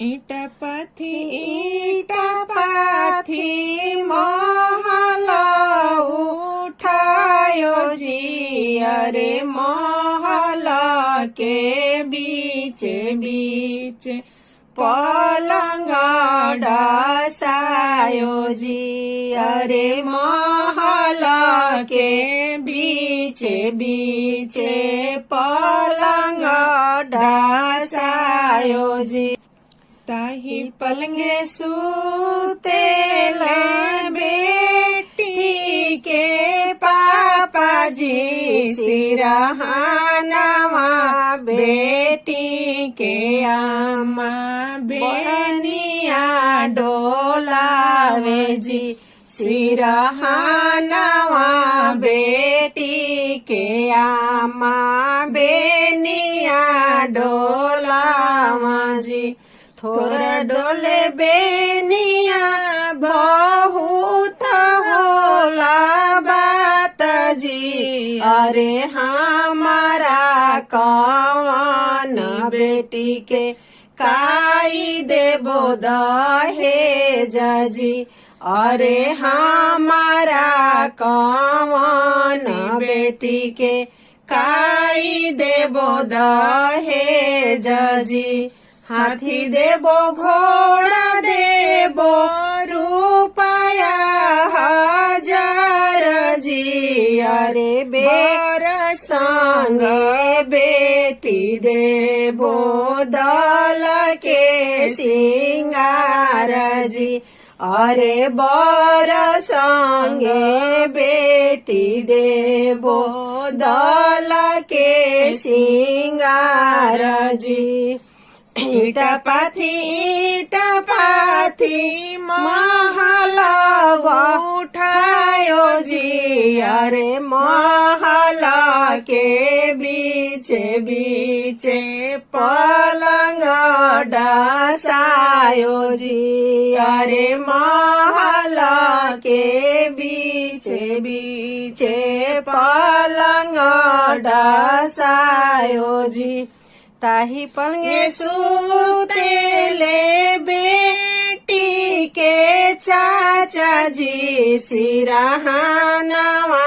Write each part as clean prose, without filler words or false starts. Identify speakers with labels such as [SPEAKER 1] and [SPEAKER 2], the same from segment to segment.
[SPEAKER 1] ईटा पाथी महल उठायो जी। अरे महल के बीच बीच पलंग डसायो जी। अरे महल के बीच बीच पलंग डसायो जी। ताही पलंगे सुतेला बेटी के पापा जी। सिरहानवा बेटी के आमा बेनिया डोलावे जी। सिरहानवा बेटी के आमा बेनिया डोलावा जी। थोड़ा डोले बेनिया बहुत होला बात जी। अरे हमारा कौन बेटी के काई देबो दहेज जी। अरे हमारा कौन बेटी के काई देबो दहेज जी। हाथी देबो घोड़ा देबो रुपया 1000 जी। अरे बर संग बेटी देबो दल के सिंगार जी। अरे बर संगे बेटी देबो दल के सिंगार जी। ईटा पाथी महल उठायो जी। अरे महल के बीच बीच पलंग डसायो जी। अरे महल के बीच बीच पलंग डसायो जी। ताही पलंगे सुतेले बेटी के चाचा जी। सिरहानवा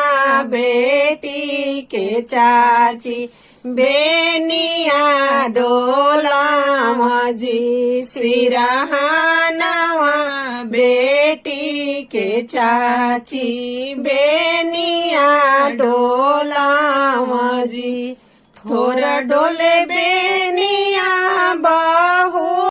[SPEAKER 1] बेटी के चाची बेनिया डोलावा जी। सिरहानवा बेटी के चाची बेनिया डोलावा जी। थोड़ा डोले बेनिया बहु